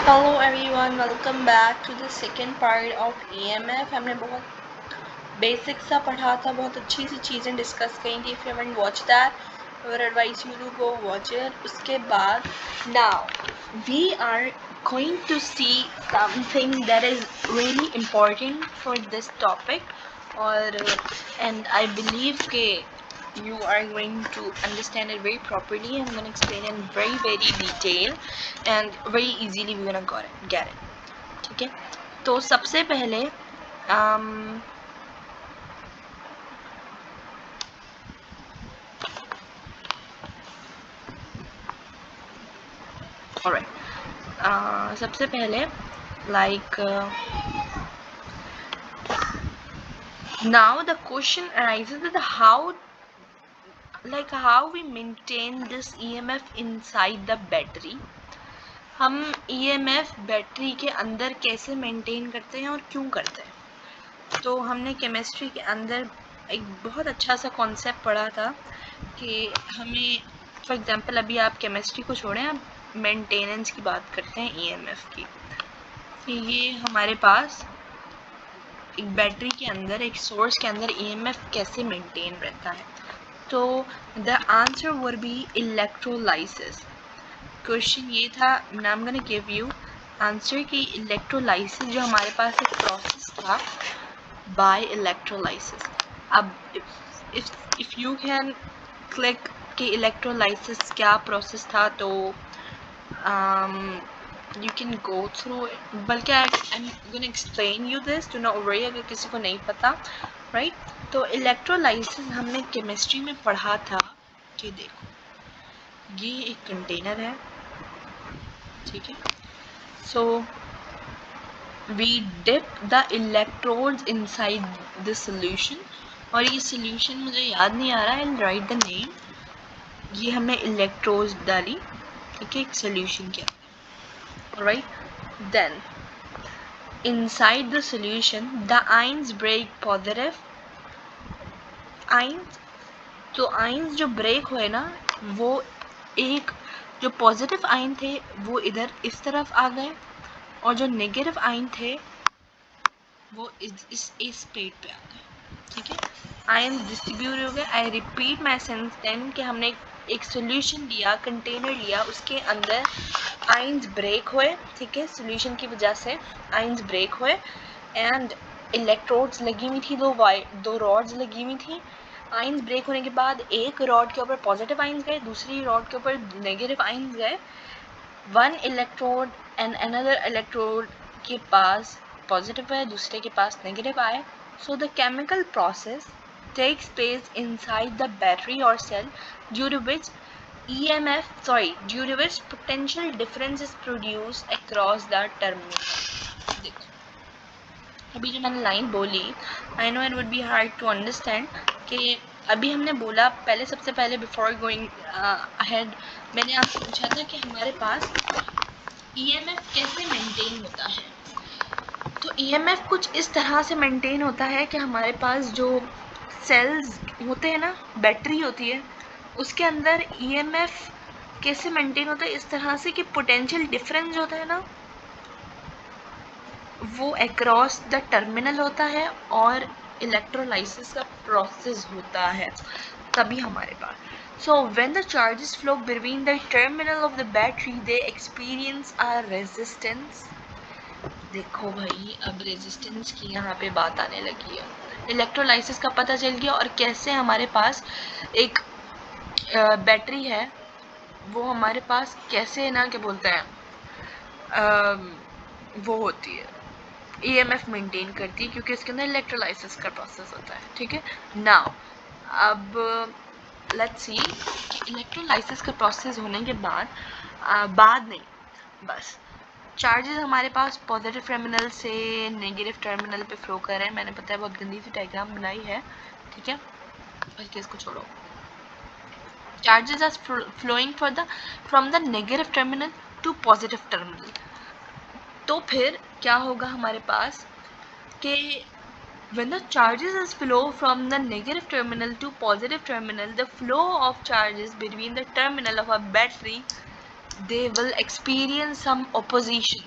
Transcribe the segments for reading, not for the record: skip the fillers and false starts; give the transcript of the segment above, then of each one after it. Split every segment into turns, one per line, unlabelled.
Hello everyone, welcome back to the second part of EMF. हमने बहुत basic सा पढ़ा था, बहुत अच्छी सी चीज़ें डिस्कस की थी. If you haven't watched that, I would advise you to go watch it. उसके बाद now we are going to see something that is really important for this topic और and I believe के you are going to understand it very properly. I'm going to explain it in very detail and very easily we're going to get it. ठीक है, तो सबसे पहले alright, सबसे पहले like now the question arises that how we maintain this EMF inside the battery. हम EMF battery के अंदर कैसे मेंटेन करते हैं और क्यों करते हैं. तो हमने केमिस्ट्री के अंदर एक बहुत अच्छा सा कॉन्सेप्ट पढ़ा था कि हमें फॉर एग्जांपल अभी आप केमिस्ट्री को छोड़ें, आप मेंटेनेंस की बात करते हैं EMF की. तो ये हमारे पास एक बैटरी के अंदर, एक सोर्स के अंदर EMF कैसे मेंटेन रहता है. तो the answer would be electrolysis. Question ये था, I am gonna give you answer कि इलेक्ट्रोलाइसिस जो हमारे पास एक प्रोसेस था बाय इलेक्ट्रोलाइसिस. अब इफ यू कैन क्लिक कि इलेक्ट्रोलाइसिस क्या प्रोसेस था तो यू कैन गो थ्रू. बल्कि I am gonna explain you this, do not worry अगर किसी को नहीं पता, राइट. तो इलेक्ट्रोलाइसिस हमने केमिस्ट्री में पढ़ा था कि देखो ये एक कंटेनर है, ठीक है. So we dip the electrodes inside the solution. और ये सॉल्यूशन मुझे याद नहीं आ रहा है, आई राइट द नेम. ये हमने इलेक्ट्रोड्स डाली, ठीक है, एक सॉल्यूशन के अंदर, right. Then inside the solution the ions break positive ions. तो आयंस जो ब्रेक हुए ना, वो एक जो पॉजिटिव आयन थे वो इधर इस तरफ आ गए और जो नेगेटिव आयन थे वो इस पेट पे आ गए, ठीक है. आयन डिस्ट्रीब्यूट हो गए. I repeat my sense then कि हमने एक सॉल्यूशन लिया, कंटेनर लिया, उसके अंदर आयंस ब्रेक हुए, ठीक है. सॉल्यूशन की वजह से आयंस ब्रेक हुए एंड इलेक्ट्रोड्स लगी हुई थी, दो रॉड्स लगी हुई थी. आयंस ब्रेक होने के बाद एक रॉड के ऊपर पॉजिटिव आयंस गए, दूसरी रॉड के ऊपर नेगेटिव आयंस गए. One electrode and another electrode के पास पॉजिटिव है, दूसरे के पास नेगेटिव आए. So the chemical process takes place inside the battery or cell due to which potential difference is produced across the terminal. देखो अभी जो मैंने लाइन बोली, I know it would be hard to understand कि अभी हमने बोला पहले, सबसे पहले बिफोर गोइंग अहेड मैंने आपसे पूछा था कि हमारे पास EMF कैसे मेंटेन होता है. तो EMF कुछ इस तरह से मेंटेन होता है कि हमारे पास जो सेल्स होते हैं ना, बैटरी होती है, उसके अंदर EMF कैसे मेंटेन होता है, इस तरह से कि पोटेंशियल डिफरेंस होता है ना, वो अक्रॉस द टर्मिनल होता है और इलेक्ट्रोलाइसिस का प्रोसेस होता है तभी हमारे पास. So when the charges flow between the terminal of the battery, they experience a resistance. देखो भाई, अब रेजिस्टेंस की यहाँ पे बात आने लगी है. इलेक्ट्रोलाइसिस का पता चल गया और कैसे हमारे पास एक बैटरी है, वो हमारे पास कैसे ना क्या बोलते हैं वो होती है, EMF मेंटेन करती है क्योंकि इसके अंदर इलेक्ट्रोलाइसिस का प्रोसेस होता है, ठीक है. नाउ अब लेट्स सी कि इलेक्ट्रोलाइसिस का प्रोसेस होने के बाद नहीं, बस चार्जेस हमारे पास पॉजिटिव टर्मिनल से नेगेटिव टर्मिनल पे फ्लो कर रहे हैं. मैंने पता है बहुत गंदी सी डायग्राम बनाई है, ठीक है, बल्कि इसको छोड़ो. Charges are flowing from the negative terminal to positive terminal. तो फिर क्या होगा हमारे पास कि when the charges flow from the negative terminal to positive terminal, the flow of charges between the terminal of a battery, they will experience some opposition.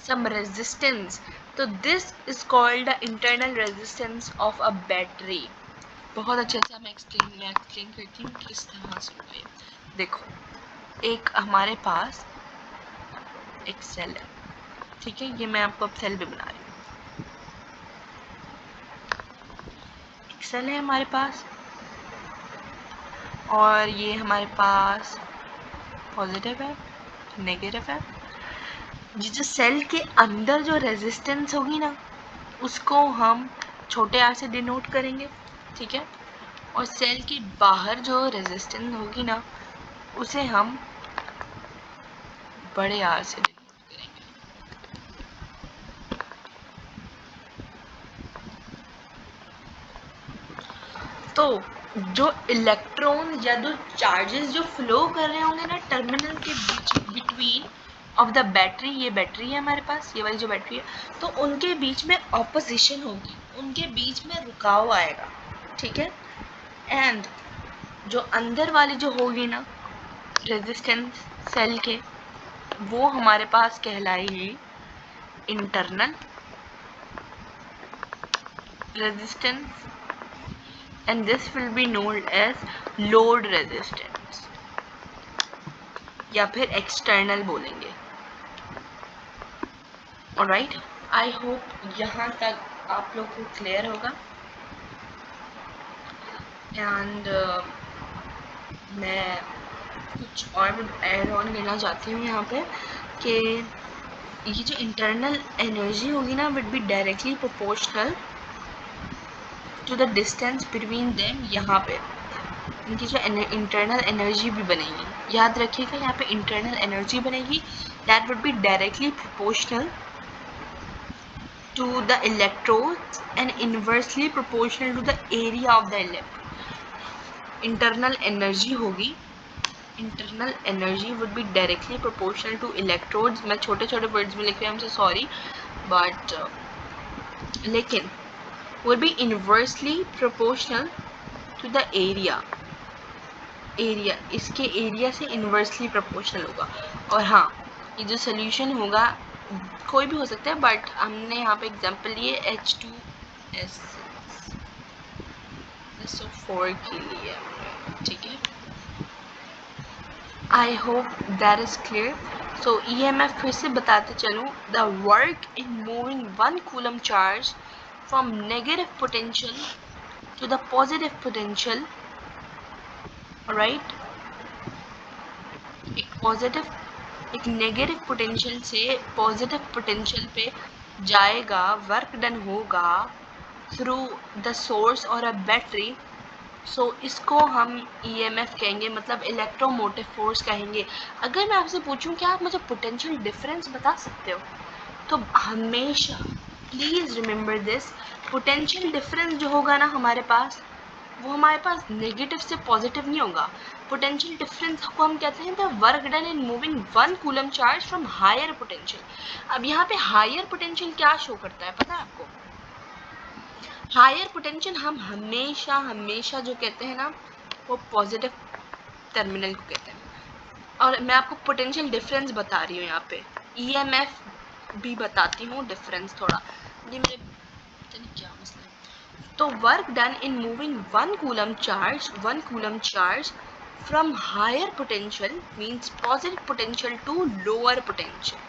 some resistance. तो this is called the internal resistance of a battery. बहुत अच्छे से मैं explain करती हूँ किस तरह से हुआ है। देखो एक हमारे पास एक सेल है, ठीक है, ये मैं आपको अब सेल भी बना रही हूँ। एक सेल है हमारे पास और ये हमारे पास पॉजिटिव है, नेगेटिव है। जो सेल के अंदर जो रेजिस्टेंस होगी ना उसको हम छोटे आर से डिनोट करेंगे, ठीक है, और सेल के बाहर जो रेजिस्टेंस होगी ना उसे हम बड़े आर से डिनोट करेंगे। तो जो इलेक्ट्रॉन या जो चार्जेस जो फ्लो कर रहे होंगे ना टर्मिनल के बिटवीन ऑफ द बैटरी, ये बैटरी है हमारे पास, ये वाली जो बैटरी है, तो उनके बीच में ऑपोजिशन होगी, उनके बीच में रुकाव आएगा, ठीक है। एंड जो अंदर वाली जो होगी ना रेजिस्टेंस सेल के, वो हमारे पास कहलाएगी internal resistance, and this will be known as load resistance या फिर external बोलेंगे। ऑलराइट, आई होप यहाँ तक आप लोग को क्लियर होगा। एंड मैं कुछ और ऐड ऑन करना चाहती हूँ यहाँ पे कि ये जो इंटरनल एनर्जी होगी ना will be directly proportional to the distance between them. यहाँ पे इनकी जो इंटरनल एनर्जी भी बनेगी, याद रखिएगा यहाँ पे इंटरनल एनर्जी बनेगी, that would be directly proportional to the electrodes and inversely proportional to the area of the electrode. Internal energy होगी, internal energy would be directly proportional to electrodes. मैं छोटे छोटे वर्ड्स में लिख रही हूँ, I am so sorry, but लेकिन would be inversely proportional to the area, area इसके एरिया से इन्वर्सली प्रोपोर्शनल होगा। और हाँ, ये जो सोल्यूशन होगा कोई भी हो सकता है, बट हमने यहाँ पे एग्जांपल लिए H2SO4 के लिए, ठीक है। आई hope that is clear. So EMF फिर से बताते चलूँ, the work in moving 1 coulomb charge from negative potential to the positive potential, right? एक नेगेटिव पोटेंशियल से पॉजिटिव पोटेंशियल पे जाएगा, वर्क डन होगा थ्रू द सोर्स और अ बैटरी। सो इसको हम EMF कहेंगे, मतलब इलेक्ट्रोमोटिव फोर्स कहेंगे। अगर मैं आपसे पूछूं क्या आप मुझे पोटेंशियल डिफरेंस बता सकते हो, तो हमेशा please remember this, potential difference जो होगा ना हमारे पास, वो हमारे पास नेगेटिव से पॉजिटिव नहीं होगा। पोटेंशियल डिफरेंस को हम कहते हैं the work done in moving 1 coulomb charge from higher potential. अब यहाँ पे हायर पोटेंशियल क्या शो करता है पता है आपको? हायर पोटेंशियल हम हमेशा जो कहते हैं ना वो पॉजिटिव टर्मिनल को कहते हैं। और मैं आपको पोटेंशियल डिफरेंस बता रही हूँ यहाँ पे, EMF भी बताती हूँ डिफरेंस थोड़ा, ये मेरे पता नहीं क्या मसला है। तो work done in moving 1 coulomb charge from higher potential means positive potential to lower potential,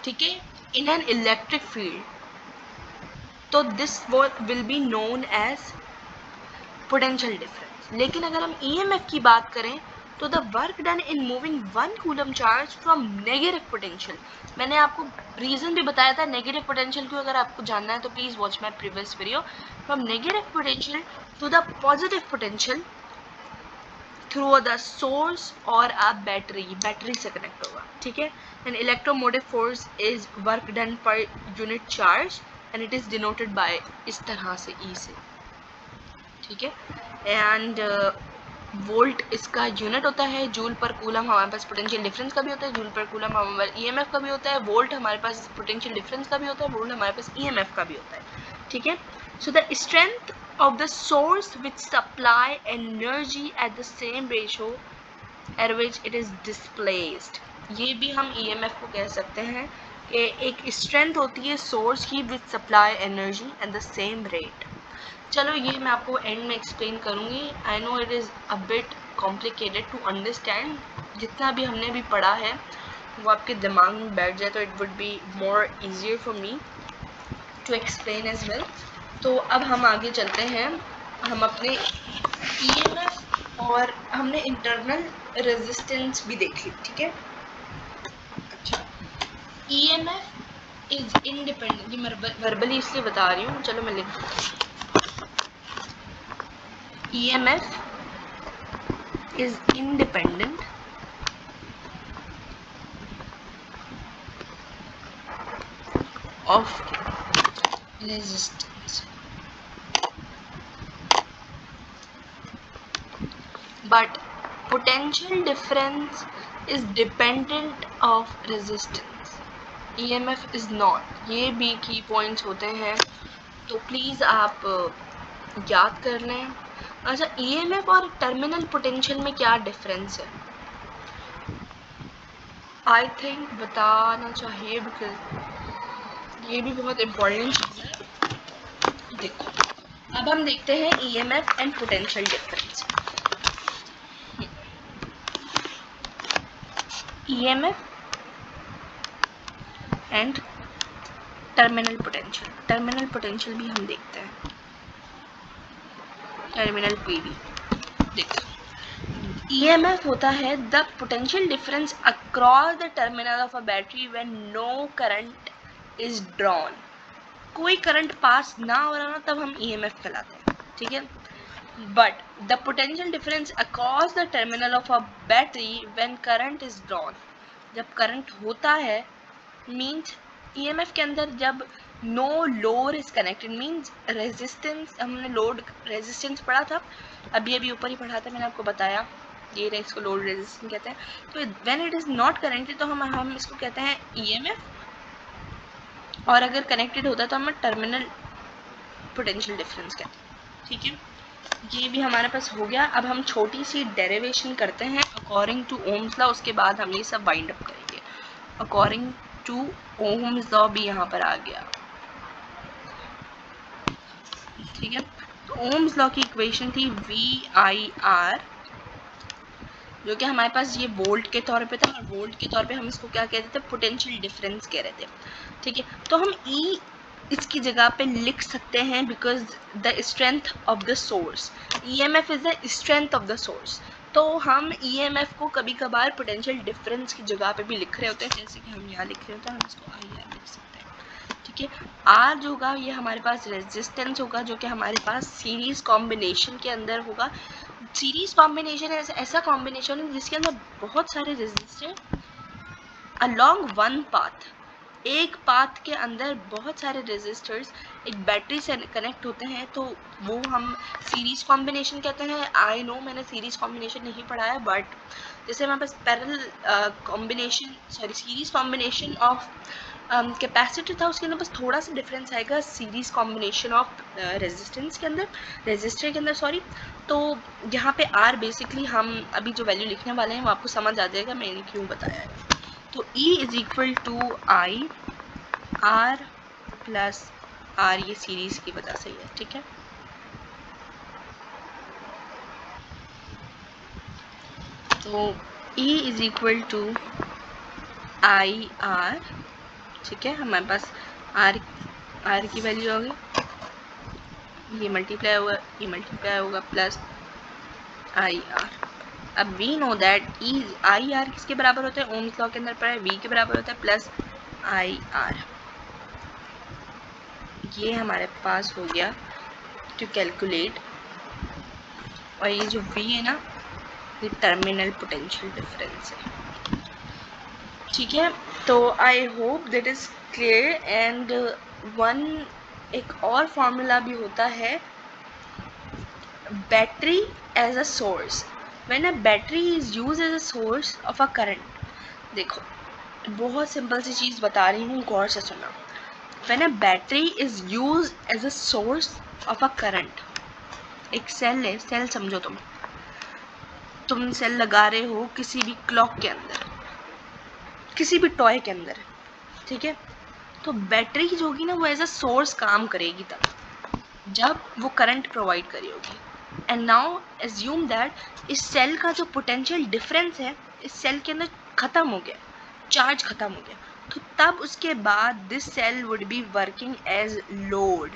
ठीक है, इन एन इलेक्ट्रिक फील्ड, तो this will be known as potential difference. लेकिन अगर हम EMF की बात करें तो the work done in moving 1 coulomb charge from negative potential, मैंने आपको रीजन भी बताया था नेगेटिव पोटेंशियल क्यों, अगर आपको जानना है तो please watch my previous video. From negative potential to the positive potential through the source और अ बैटरी से कनेक्ट होगा, ठीक है। And electromotive force is work done per unit charge and it is denoted by इस तरह से E से, ठीक है। एंड वोल्ट इसका यूनिट होता है, जूल पर कूलम हमारे पास पोटेंशियल डिफरेंस का भी होता है, जूल पर कूलम हमारे पास EMF का भी होता है, वोल्ट हमारे पास पोटेंशियल डिफरेंस का भी होता है, वोल्ट हमारे पास EMF का भी होता है, ठीक है। So the strength of the source which supply energy at the same ratio eight which it is displaced, ये भी हम EMF को कह सकते हैं एक स्ट्रेंथ होती है सोर्स की which supply energy at the same rate. चलो ये मैं आपको एंड में एक्सप्लेन करूँगी। I know it is a bit complicated to understand. जितना भी हमने भी पढ़ा है वो आपके दिमाग में बैठ जाए तो it would be more easier for me to explain as well. तो अब हम आगे चलते हैं। हम अपने EMF और हमने इंटरनल रेजिस्टेंस भी देख ली, ठीक है। अच्छा, EMF इज इंडिपेंडेंट, ये मैं वर्बली इसलिए बता रही हूँ, चलो मैं लिख दूँ। EMF is independent of resistance, but potential difference is dependent of resistance. EMF is not. ये भी की पॉइंट्स होते हैं, तो प्लीज़ आप याद कर लें। अच्छा, EMF और टर्मिनल पोटेंशियल में क्या डिफरेंस है? आई थिंक बताना चाहिए बिकॉज ये भी बहुत इम्पोर्टेंट चीज़ है। देखो, अब हम देखते हैं EMF and potential difference. EMF and terminal potential. Terminal potential भी हम देखते हैं, टर्मिनल PD। देखो, EMF होता है the potential difference across the terminal of a battery when no current is drawn. कोई करंट पास ना हो रहा ना तब हम EMF कहलाते हैं, ठीक है। But the potential difference across the terminal of a battery when current is drawn, जब करंट होता है मीन्स EMF के अंदर जब no load is connected means resistance, हमने लोड रेजिस्टेंस पढ़ा था, अभी ऊपर ही पढ़ा था, मैंने आपको बताया, ये इसको लोड रेजिस्टेंस कहते हैं। तो when it is not connected तो हम इसको कहते हैं EMF, और अगर कनेक्टेड होता है तो हम टर्मिनल पोटेंशियल डिफरेंस कहते हैं, ठीक है। ये भी हमारे पास हो गया। अब हम छोटी सी डेरिवेशन करते हैं अकॉर्डिंग टू ओम्स लॉ, उसके बाद हम ये सब वाइंड अप करेंगे। अकॉर्डिंग टू ओम्स लॉ भी यहाँ पर आ गया, ठीक है। तो ओम्स लॉ की इक्वेशन थी VIR, जो कि हमारे पास ये वोल्ट के तौर पे था, और वोल्ट के तौर पे हम इसको क्या कहते थे, पोटेंशियल डिफरेंस कह रहे थे, ठीक है। तो हम E इसकी जगह पे लिख सकते हैं because the strength of the source, EMF is the strength of the source. तो हम EMF को कभी कभार पोटेंशियल डिफरेंस की जगह पे भी लिख रहे होते हैं, जैसे कि हम यहाँ लिख रहे होते हैं, हम इसको IR लिख सकते हैं, ठीक है। R जो होगा ये हमारे पास रेजिस्टेंस होगा, जो कि हमारे पास सीरीज कॉम्बिनेशन के अंदर होगा। सीरीज कॉम्बिनेशन ऐसा कॉम्बिनेशन है जिसके अंदर बहुत सारे रेजिस्टर अलोंग वन पाथ, एक पाथ के अंदर बहुत सारे रेजिस्टर्स एक बैटरी से कनेक्ट होते हैं, तो वो हम सीरीज कॉम्बिनेशन कहते हैं। आई नो मैंने सीरीज कॉम्बिनेशन नहीं पढ़ा है, बट जैसे हमारे पास parallel combination, sorry series combination of capacitor था, उसके अंदर बस थोड़ा सा डिफरेंस आएगा सीरीज कॉम्बिनेशन ऑफ रेजिस्टेंस के अंदर, रेजिस्टर के अंदर, सॉरी। तो यहाँ पे R बेसिकली हम अभी जो वैल्यू लिखने वाले हैं वो आपको समझ आ जाएगा मैंने क्यों बताया है। तो E is equal to I R plus R, ये सीरीज की वजह से है, ठीक है। तो E is equal to I R, ठीक है। हमारे पास R की वैल्यू होगी, ये मल्टीप्लाई होगा, ये मल्टीप्लाई होगा प्लस IR। अब वी नो दैट IR किसके बराबर होता है, ओम्स लॉ के अंदर पढ़ा है, V के बराबर होता है प्लस IR। ये हमारे पास हो गया टू कैलकुलेट, और ये जो V है ना, ये टर्मिनल पोटेंशियल डिफरेंस है, ठीक है। तो I hope that is clear. And one एक और फॉर्मूला भी होता है, battery as a source, when a battery is use as a source of a current. देखो, बहुत सिंपल सी चीज़ बता रही हूँ, गौर से सुना। When a battery is use as a source of a current, एक सेल है, सेल समझो तुम सेल लगा रहे हो किसी भी क्लॉक के अंदर, किसी भी टॉय के अंदर, ठीक है। तो बैटरी जो होगी ना वो एज अ सोर्स काम करेगी तब जब वो करंट प्रोवाइड करी होगी। एंड नाउ एज्यूम दैट इस सेल का जो पोटेंशियल डिफरेंस है इस सेल के अंदर ख़त्म हो गया, चार्ज ख़त्म हो गया, तो तब उसके बाद this cell would be working as load,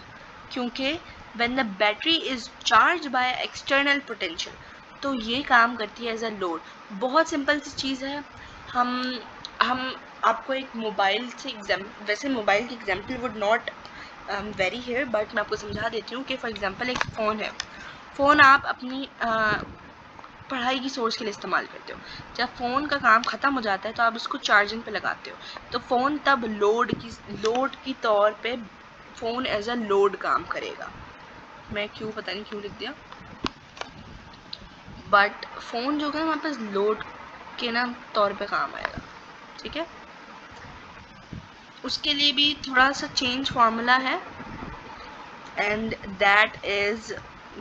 क्योंकि when the battery is charged by external potential तो ये काम करती है एज अ लोड। बहुत सिंपल सी चीज़ है। हम आपको एक मोबाइल से वैसे मोबाइल की example would not very here, but मैं आपको समझा देती हूँ कि फॉर एग्जांपल एक फ़ोन है। फ़ोन आप अपनी पढ़ाई की सोर्स के लिए इस्तेमाल करते हो। जब फ़ोन का काम ख़त्म हो जाता है तो आप उसको चार्जिंग पे लगाते हो, तो फ़ोन तब लोड की तौर पे फ़ोन एज अ लोड काम करेगा। मैं पता नहीं क्यों लिख दिया, बट फ़ोन जो है हमारे पास लोड के ना तौर पे काम आएगा। ठीक है, उसके लिए भी थोड़ा सा चेंज फार्मूला है, and that is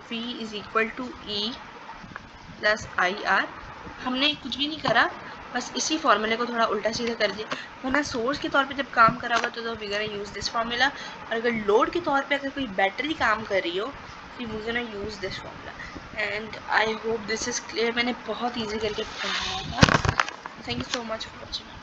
V is equal to E plus IR। हमने कुछ भी नहीं करा, बस इसी फार्मूले को थोड़ा उल्टा सीधा कर दिया, वरना सोर्स के तौर पे जब काम करा हुआ तो we gonna use this formula, और अगर लोड के तौर पे अगर कोई बैटरी काम कर रही हो तो we gonna use this formula. And I hope this is clear. मैंने बहुत ईजी करके पढ़ाया था। Thank you so much for watching.